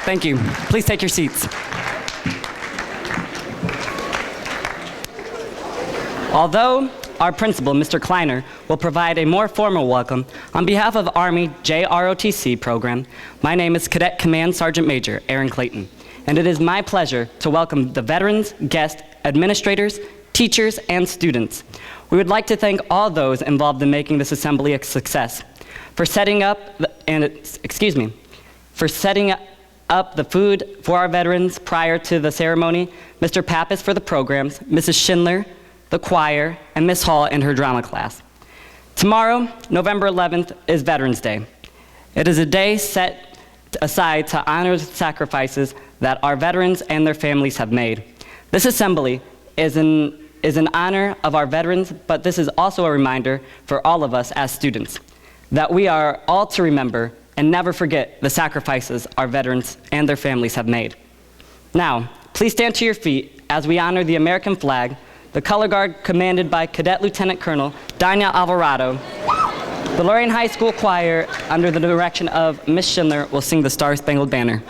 Thank you. Please take your seats. Although our principal, Mr. Kleiner, will provide a more formal welcome, on behalf of Army JROTC program, my name is Cadet Command Sergeant Major Aaron Clayton, and it is my pleasure to welcome the veterans, guests, administrators, teachers, and students. We would like to thank all those involved in making this assembly a success. For setting up the food for our veterans prior to the ceremony, Mr. Pappas for the programs, Mrs. Schindler, the choir, and Miss Hall in her drama class. Tomorrow, November 11th, is Veterans Day. It is a day set aside to honor the sacrifices that our veterans and their families have made. This assembly is in honor of our veterans, but this is also a reminder for all of us as students that we are all to remember and never forget the sacrifices our veterans and their families have made. Now, please stand to your feet as we honor the American flag, the color guard commanded by Cadet Lieutenant Colonel Danya Alvarado. The Lorain High School choir, under the direction of Miss Schindler, will sing the Star-Spangled Banner.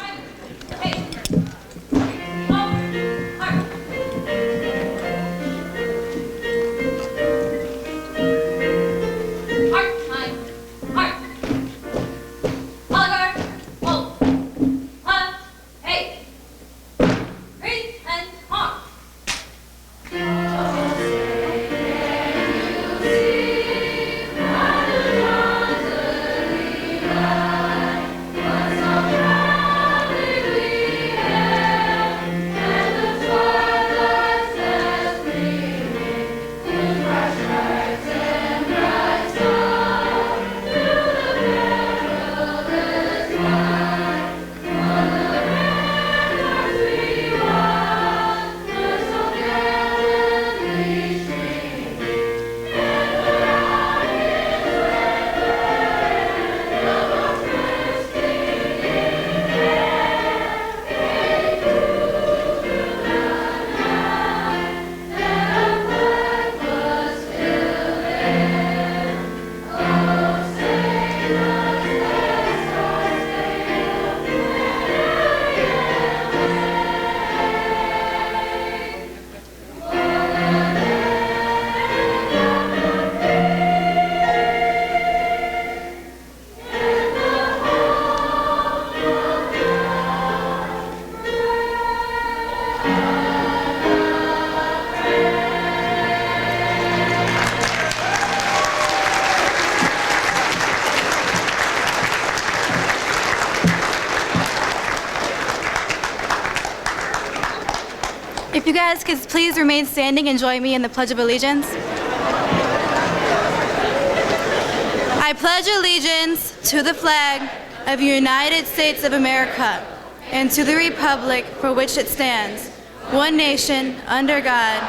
If you guys could please remain standing and join me in the Pledge of Allegiance. I pledge allegiance to the flag of the United States of America and to the republic for which it stands, one nation, under God,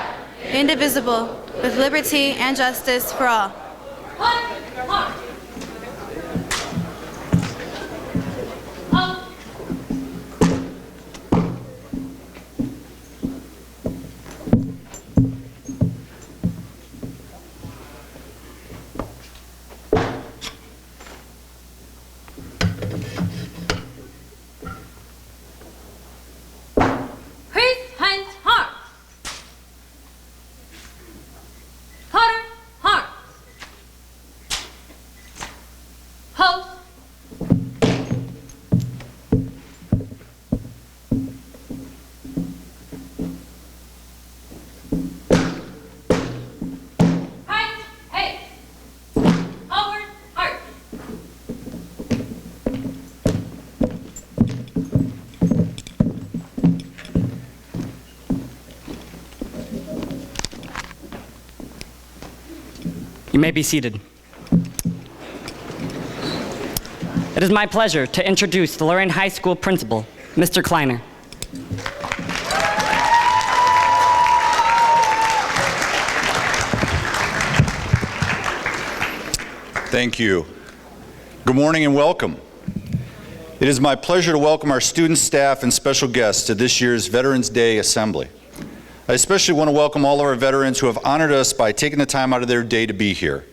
indivisible, with liberty and justice for all. You may be seated. It is my pleasure to introduce the Lorain High School principal, Mr. Kleiner. Thank you. Good morning and welcome. It is my pleasure to welcome our students, staff, and special guests to this year's Veterans Day Assembly. I especially want to welcome all of our veterans who have honored us by taking the time out of their day to be here.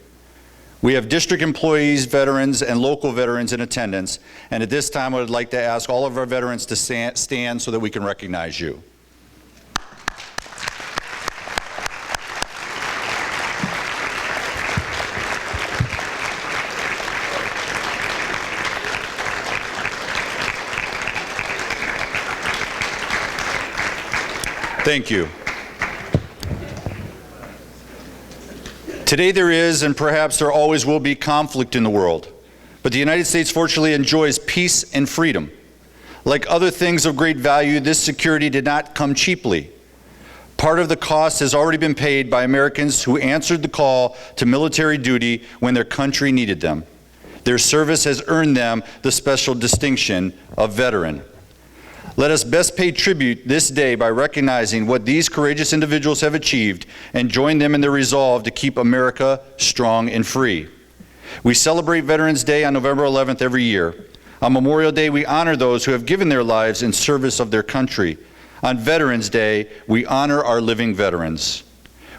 We have district employees, veterans, and local veterans in attendance. And at this time, I would like to ask all of our veterans to stand so that we can recognize you. Thank you. Today there is, and perhaps there always will be, conflict in the world. But the United States fortunately enjoys peace and freedom. Like other things of great value, this security did not come cheaply. Part of the cost has already been paid by Americans who answered the call to military duty when their country needed them. Their service has earned them the special distinction of veteran. Let us best pay tribute this day by recognizing what these courageous individuals have achieved and join them in their resolve to keep America strong and free. We celebrate Veterans Day on November 11th every year. On Memorial Day, we honor those who have given their lives in service of their country. On Veterans Day, we honor our living veterans.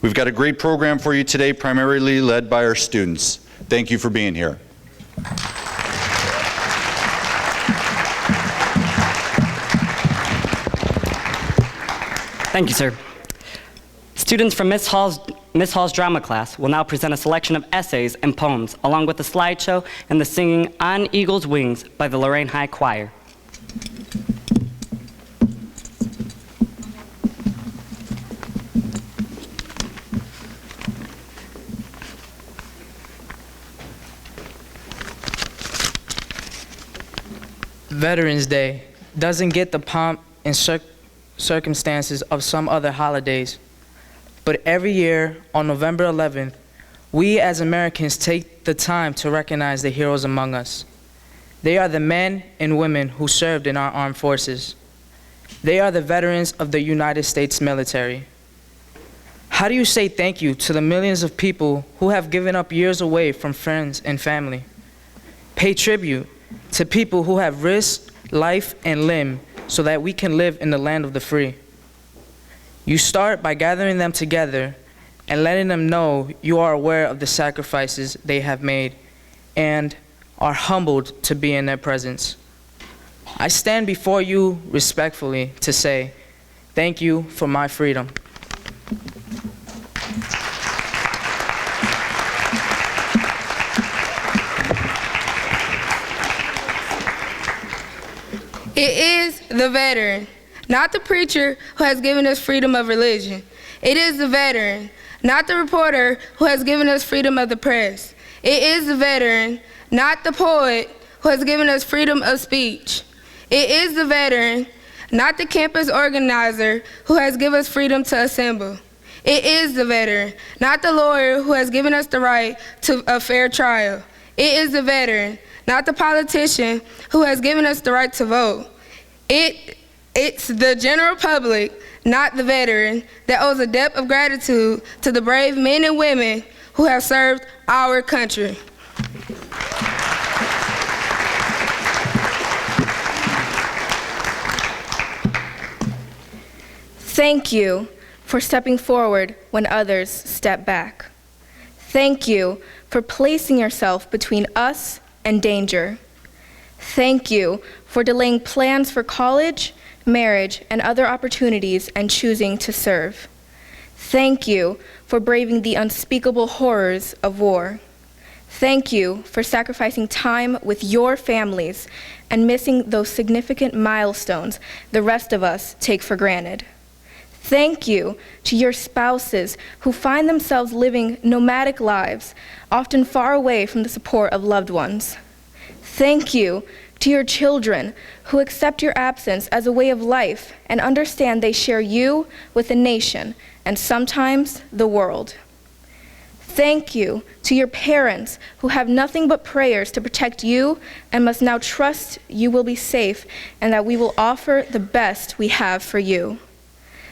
We've got a great program for you today, primarily led by our students. Thank you for being here. Thank you, sir. Students from Miss Hall's drama class will now present a selection of essays and poems, along with a slideshow and the singing On Eagle's Wings by the Lorain High Choir. Veterans Day doesn't get the pomp and circumstances of some other holidays. But every year on November 11th, we as Americans take the time to recognize the heroes among us. They are the men and women who served in our armed forces. They are the veterans of the United States military. How do you say thank you to the millions of people who have given up years away from friends and family? Pay tribute to people who have risked life and limb so that we can live in the land of the free. You start by gathering them together and letting them know you are aware of the sacrifices they have made and are humbled to be in their presence. I stand before you respectfully to say, thank you for my freedom. It is the veteran, not the preacher, who has given us freedom of religion. It is the veteran, not the reporter, who has given us freedom of the press. It is the veteran, not the poet, who has given us freedom of speech. It is the veteran, not the campus organizer, who has given us freedom to assemble. It is the veteran, not the lawyer, who has given us the right to a fair trial. It is the veteran, not the politician, who has given us the right to vote. It's the general public, not the veteran, that owes a debt of gratitude to the brave men and women who have served our country. Thank you for stepping forward when others step back. Thank you for placing yourself between us and danger. Thank you for delaying plans for college, marriage, and other opportunities and choosing to serve. Thank you for braving the unspeakable horrors of war. Thank you for sacrificing time with your families and missing those significant milestones the rest of us take for granted. Thank you to your spouses who find themselves living nomadic lives, often far away from the support of loved ones. Thank you to your children who accept your absence as a way of life and understand they share you with the nation and sometimes the world. Thank you to your parents who have nothing but prayers to protect you and must now trust you will be safe and that we will offer the best we have for you.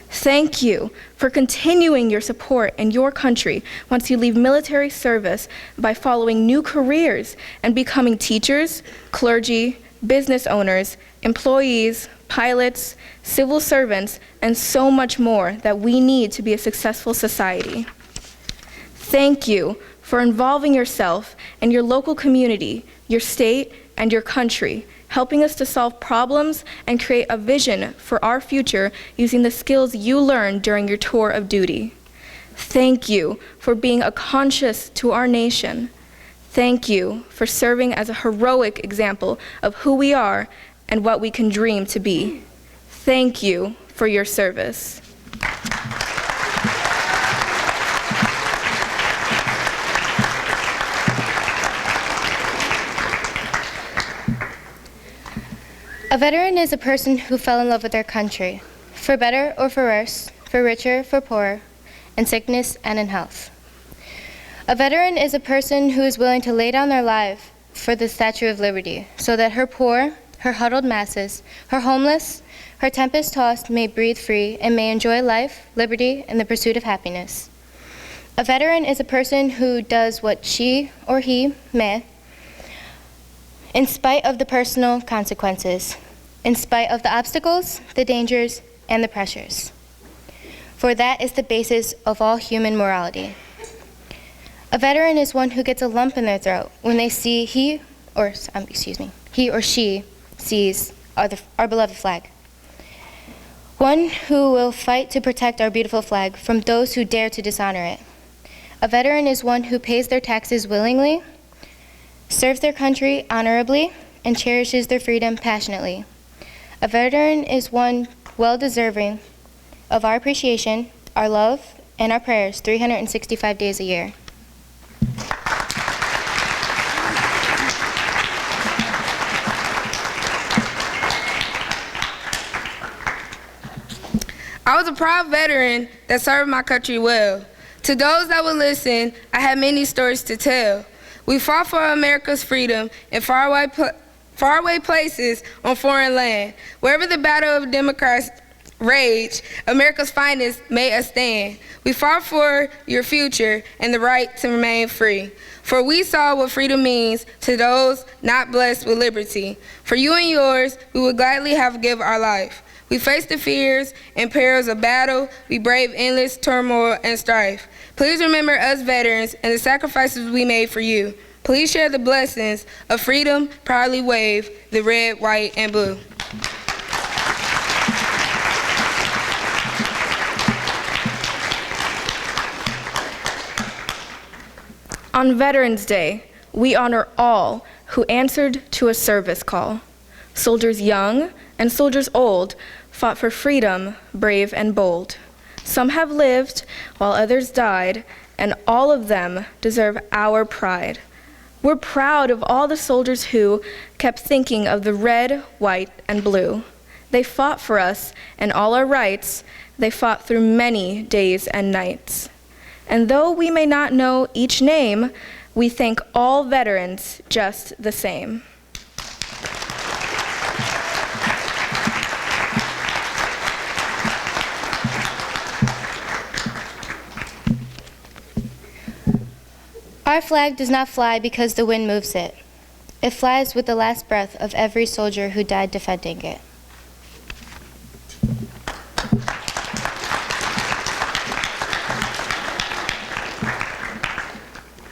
Thank you for continuing your support in your country once you leave military service by following new careers and becoming teachers, clergy, business owners, employees, pilots, civil servants, and so much more that we need to be a successful society. Thank you for involving yourself and your local community, your state, and your country, helping us to solve problems and create a vision for our future using the skills you learned during your tour of duty. Thank you for being a conscience to our nation. Thank you for serving as a heroic example of who we are and what we can dream to be. Thank you for your service. A veteran is a person who fell in love with their country, for better or for worse, for richer, for poorer, in sickness and in health. A veteran is a person who is willing to lay down their life for the Statue of Liberty, so that her poor, her huddled masses, her homeless, her tempest-tossed may breathe free and may enjoy life, liberty, and the pursuit of happiness. A veteran is a person who does what she or he may, in spite of the personal consequences, in spite of the obstacles, the dangers, and the pressures. For that is the basis of all human morality. A veteran is one who gets a lump in their throat when they see he or she sees our beloved flag. One who will fight to protect our beautiful flag from those who dare to dishonor it. A veteran is one who pays their taxes willingly, serves their country honorably, and cherishes their freedom passionately. A veteran is one well-deserving of our appreciation, our love, and our prayers 365 days a year. I was a proud veteran that served my country well. To those that would listen, I have many stories to tell. We fought for America's freedom in faraway places on foreign land. Wherever the battle of democrats raged, America's finest made us stand. We fought for your future and the right to remain free. For we saw what freedom means to those not blessed with liberty. For you and yours, we would gladly have given our life. We faced the fears and perils of battle. We braved endless turmoil and strife. Please remember us veterans and the sacrifices we made for you. Please share the blessings of freedom, proudly wave the red, white, and blue. On Veterans Day, we honor all who answered to a service call. Soldiers young and soldiers old fought for freedom, brave and bold. Some have lived while others died, and all of them deserve our pride. We're proud of all the soldiers who kept thinking of the red, white, and blue. They fought for us and all our rights. They fought through many days and nights. And though we may not know each name, we thank all veterans just the same. Our flag does not fly because the wind moves it. It flies with the last breath of every soldier who died defending it.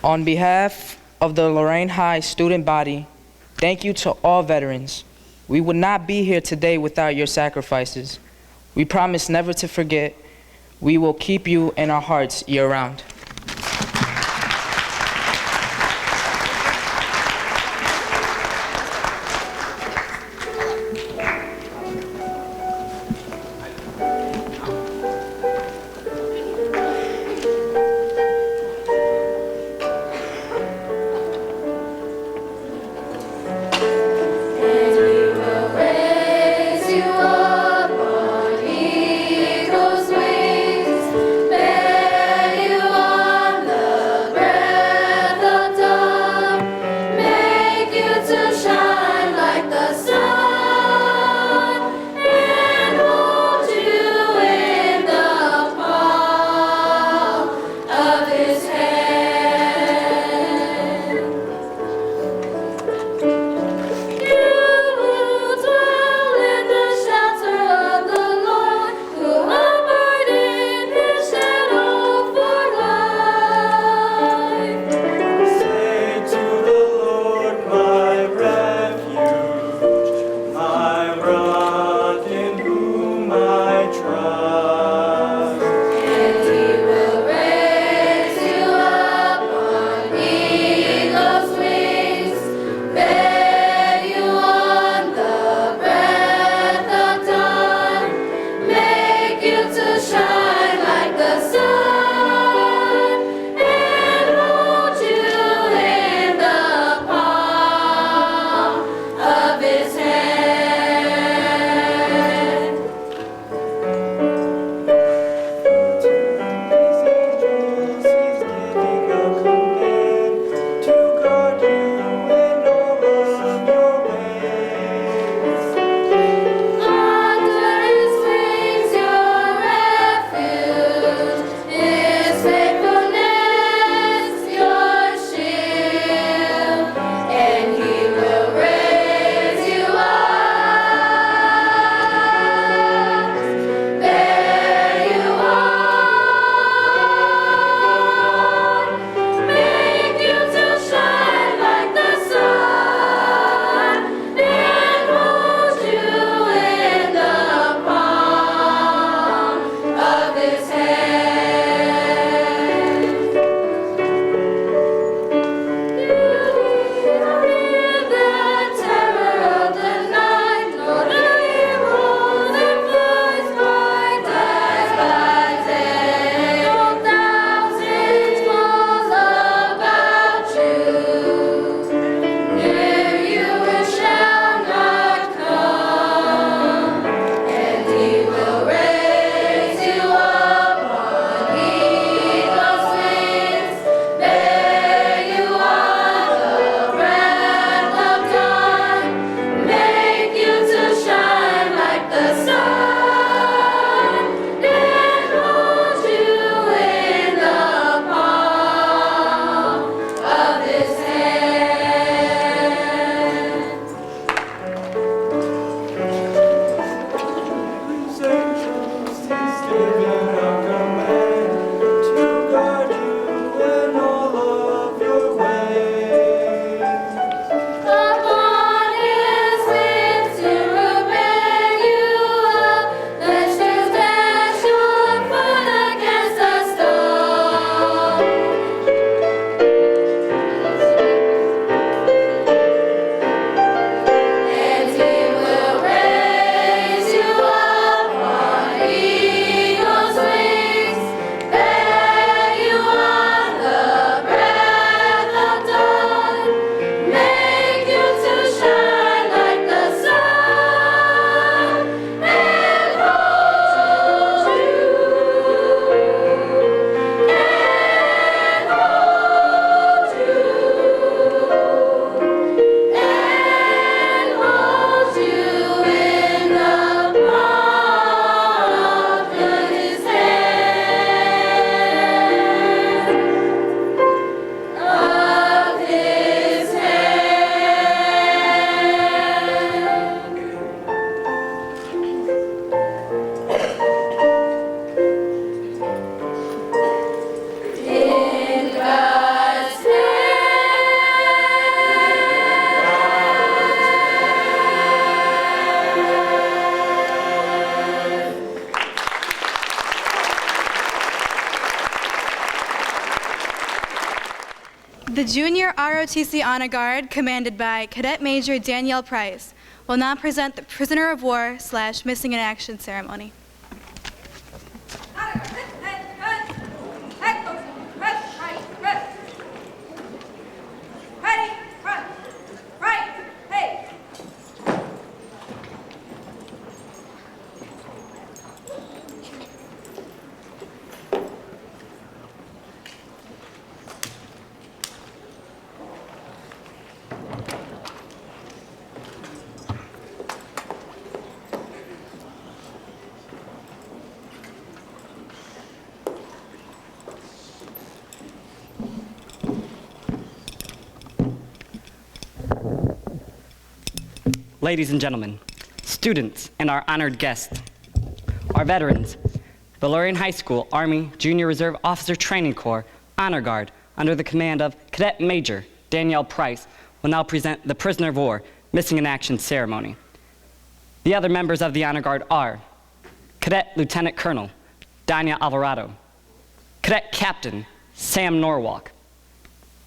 On behalf of the Lorain High student body, thank you to all veterans. We would not be here today without your sacrifices. We promise never to forget. We will keep you in our hearts year-round. You are The Junior ROTC Honor Guard, commanded by Cadet Major Danielle Price, will now present the Prisoner of War / Missing in Action ceremony. Ladies and gentlemen, students, and our honored guests, our veterans, the Lorain High School Army Junior Reserve Officer Training Corps Honor Guard, under the command of Cadet Major Danielle Price, will now present the Prisoner of War Missing in Action ceremony. The other members of the Honor Guard are Cadet Lieutenant Colonel Danya Alvarado, Cadet Captain Sam Norwalk,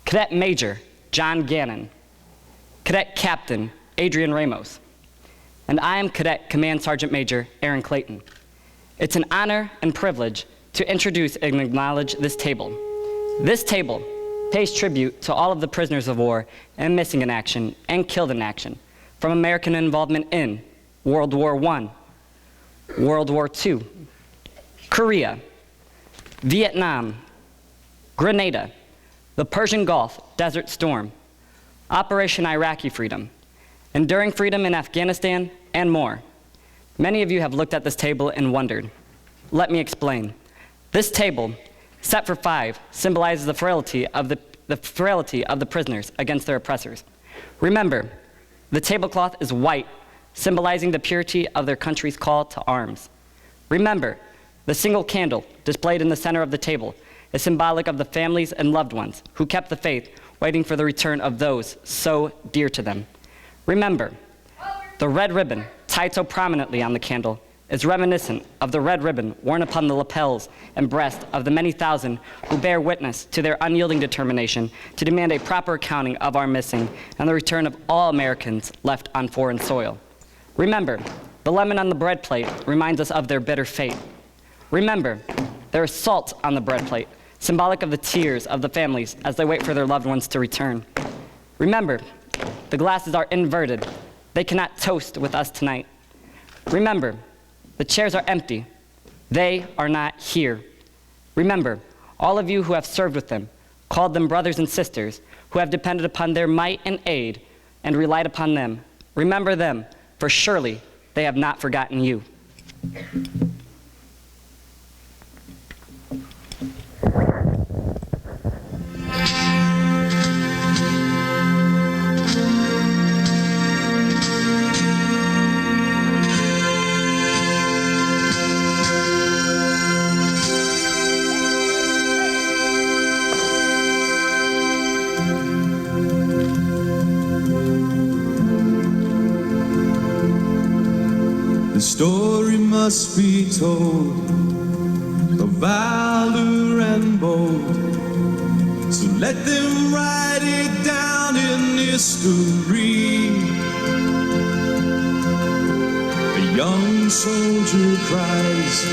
Cadet Major John Gannon, Cadet Captain Adrian Ramos, and I am Cadet Command Sergeant Major Aaron Clayton. It's an honor and privilege to introduce and acknowledge this table. This table pays tribute to all of the prisoners of war and missing in action and killed in action from American involvement in World War I, World War II, Korea, Vietnam, Grenada, the Persian Gulf, Desert Storm, Operation Iraqi Freedom, Enduring Freedom in Afghanistan, and more. Many of you have looked at this table and wondered. Let me explain. This table, set for 5, symbolizes the frailty of the prisoners against their oppressors. Remember, the tablecloth is white, symbolizing the purity of their country's call to arms. Remember, the single candle displayed in the center of the table is symbolic of the families and loved ones who kept the faith, waiting for the return of those so dear to them. Remember, the red ribbon tied so prominently on the candle is reminiscent of the red ribbon worn upon the lapels and breast of the many thousand who bear witness to their unyielding determination to demand a proper accounting of our missing and the return of all Americans left on foreign soil. Remember, the lemon on the bread plate reminds us of their bitter fate. Remember, there is salt on the bread plate, symbolic of the tears of the families as they wait for their loved ones to return. Remember, the glasses are inverted. They cannot toast with us tonight. Remember, the chairs are empty. They are not here. Remember, all of you who have served with them, called them brothers and sisters, who have depended upon their might and aid and relied upon them. Remember them, for surely they have not forgotten you. The story must be told of valor and bold. So let them write it down in history. A young soldier cries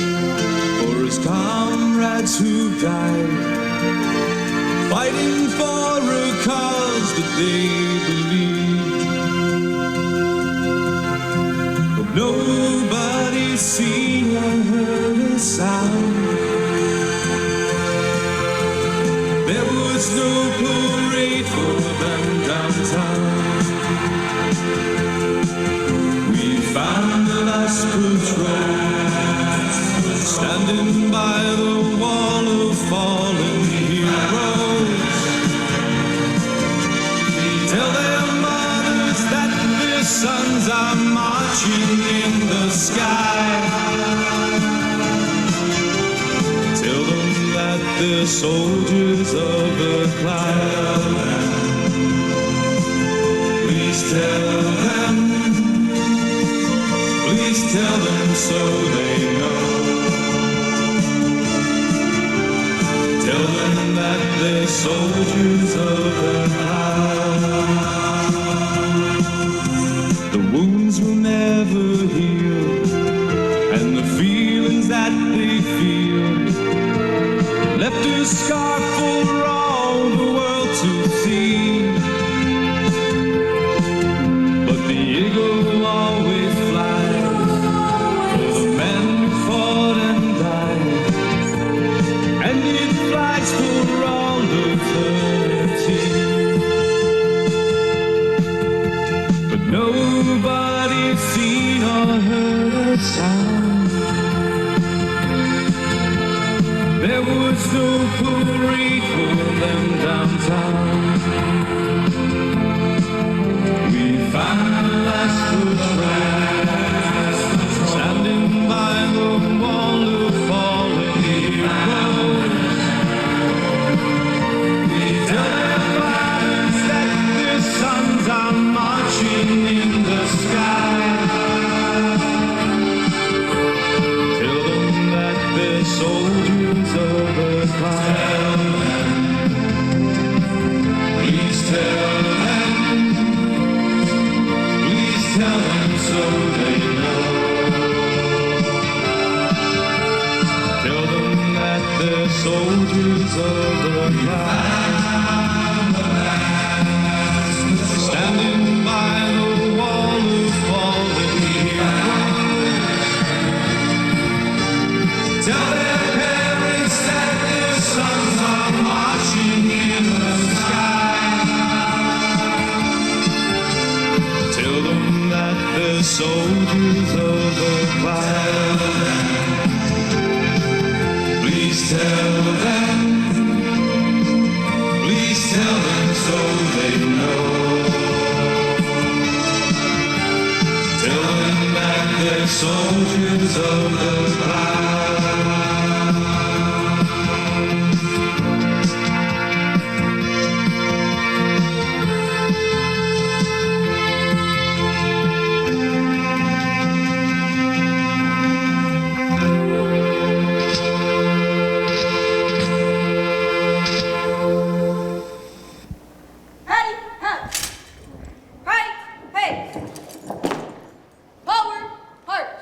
for his comrades who died, fighting for a cause that they believed. Nobody seen or heard a sound. There was no parade for them downtown. We found the last patrol standing by the wall of fallen heroes. Tell their mothers that their sons are marching in the sky. Tell them that they're soldiers of the cloud. Please tell them so they know. Tell them that they're soldiers of the past. The wounds will never heal, and the feelings that they feel left a scar for all the world to see. But the eagle always flies for the men who fought and died, and it flies for all eternity. But nobody's seen or heard a sound. There was no parade for them downtown. We found the last footpath, standing by the wall of fallen heroes. We tell their fathers that their sons are marching in the sky. Tell them that they're soldiers of the cloud. Please tell them. Please tell them so they know. Tell them that they're soldiers of the cloud, standing by the wall of fallen heroes. Tell their parents that their sons are marching in the sky. Tell them that they're soldiers of the cloud. Please tell them. Please tell them so they know. Tell them that they're soldiers of the cloud. Ready, huh? Right, hey. Forward, march.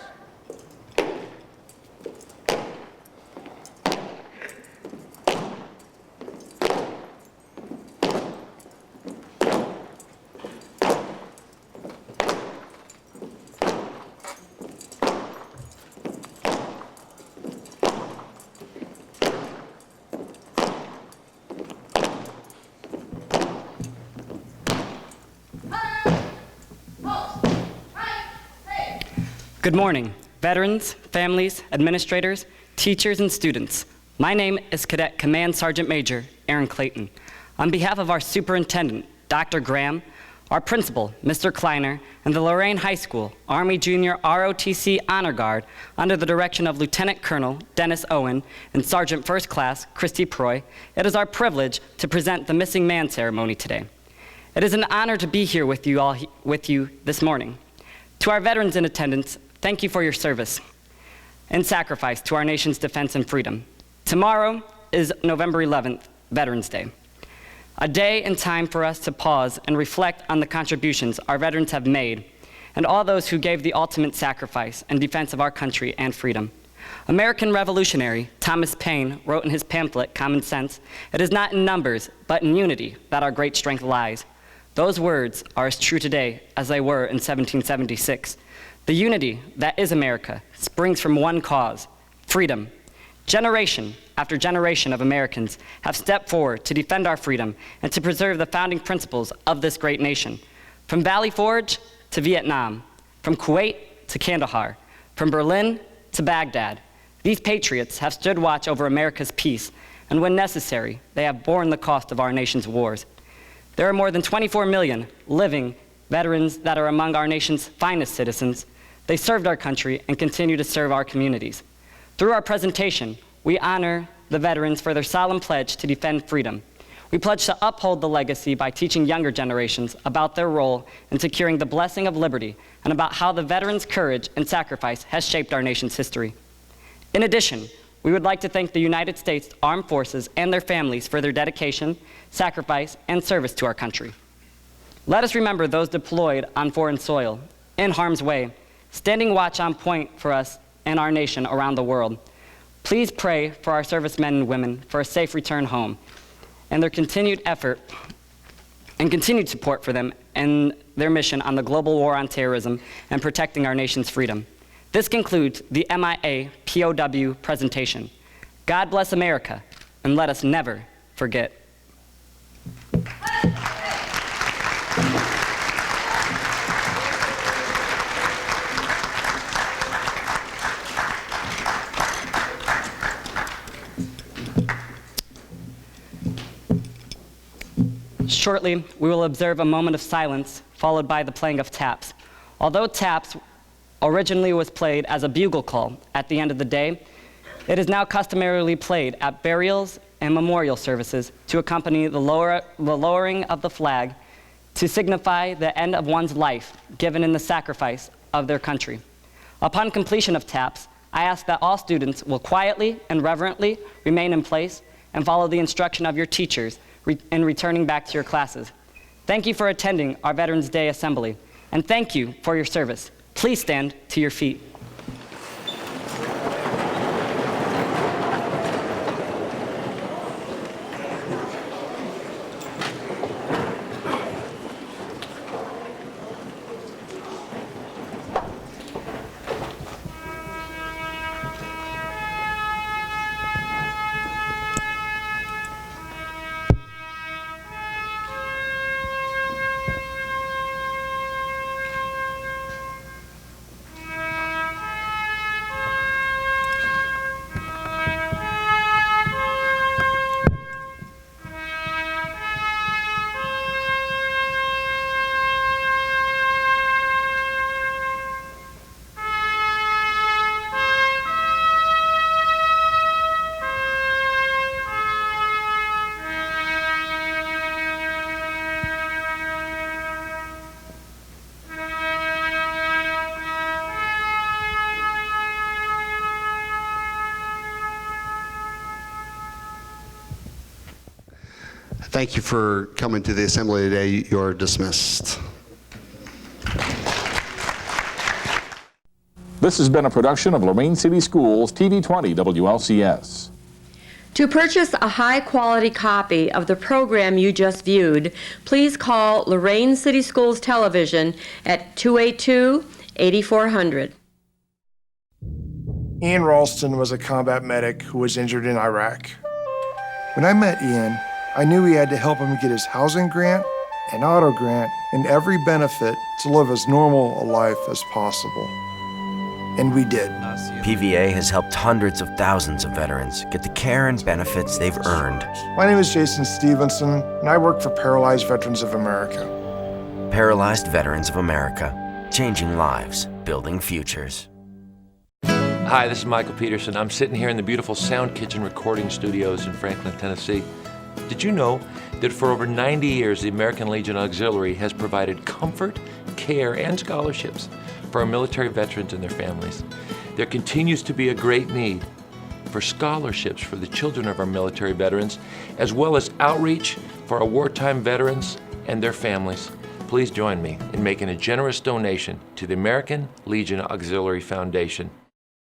Good morning, veterans, families, administrators, teachers, and students. My name is Cadet Command Sergeant Major Aaron Clayton. On behalf of our superintendent, Dr. Graham, our principal, Mr. Kleiner, and the Lorain High School Army Junior ROTC Honor Guard, under the direction of Lieutenant Colonel Dennis Owen and Sergeant First Class Christy Proy, it is our privilege to present the Missing Man ceremony today. It is an honor to be here with you this morning. To our veterans in attendance, thank you for your service and sacrifice to our nation's defense and freedom. Tomorrow is November 11th, Veterans Day, a day and time for us to pause and reflect on the contributions our veterans have made and all those who gave the ultimate sacrifice in defense of our country and freedom. American revolutionary Thomas Paine wrote in his pamphlet, Common Sense, "It is not in numbers, but in unity that our great strength lies." Those words are as true today as they were in 1776. The unity that is America springs from one cause, freedom. Generation after generation of Americans have stepped forward to defend our freedom and to preserve the founding principles of this great nation. From Valley Forge to Vietnam, from Kuwait to Kandahar, from Berlin to Baghdad, these patriots have stood watch over America's peace, and when necessary, they have borne the cost of our nation's wars. There are more than 24 million living veterans that are among our nation's finest citizens. They served our country and continue to serve our communities. Through our presentation, we honor the veterans for their solemn pledge to defend freedom. We pledge to uphold the legacy by teaching younger generations about their role in securing the blessing of liberty and about how the veterans' courage and sacrifice has shaped our nation's history. In addition, we would like to thank the United States Armed Forces and their families for their dedication, sacrifice, and service to our country. Let us remember those deployed on foreign soil, in harm's way, standing watch on point for us and our nation around the world. Please pray for our servicemen and women for a safe return home and their continued effort and continued support for them and their mission on the global war on terrorism and protecting our nation's freedom. This concludes the MIA POW presentation. God bless America, and let us never forget. Shortly, we will observe a moment of silence, followed by the playing of taps. Although taps originally was played as a bugle call at the end of the day, it is now customarily played at burials and memorial services to accompany the lowering of the flag to signify the end of one's life given in the sacrifice of their country. Upon completion of taps, I ask that all students will quietly and reverently remain in place and follow the instruction of your teachers in returning back to your classes. Thank you for attending our Veterans Day Assembly, and thank you for your service. Please stand to your feet. Thank you for coming to the assembly today. You're dismissed. This has been a production of Lorain City Schools TV 20 WLCS. To purchase a high-quality copy of the program you just viewed, please call Lorain City Schools Television at 282-8400. Ian Ralston was a combat medic who was injured in Iraq. When I met Ian, I knew we had to help him get his housing grant, an auto grant, and every benefit to live as normal a life as possible. And we did. PVA has helped hundreds of thousands of veterans get the care and benefits they've earned. My name is Jason Stevenson, and I work for Paralyzed Veterans of America. Paralyzed Veterans of America, changing lives, building futures. Hi, this is Michael Peterson. I'm sitting here in the beautiful Sound Kitchen recording studios in Franklin, Tennessee. Did you know that for over 90 years, the American Legion Auxiliary has provided comfort, care, and scholarships for our military veterans and their families? There continues to be a great need for scholarships for the children of our military veterans, as well as outreach for our wartime veterans and their families. Please join me in making a generous donation to the American Legion Auxiliary Foundation.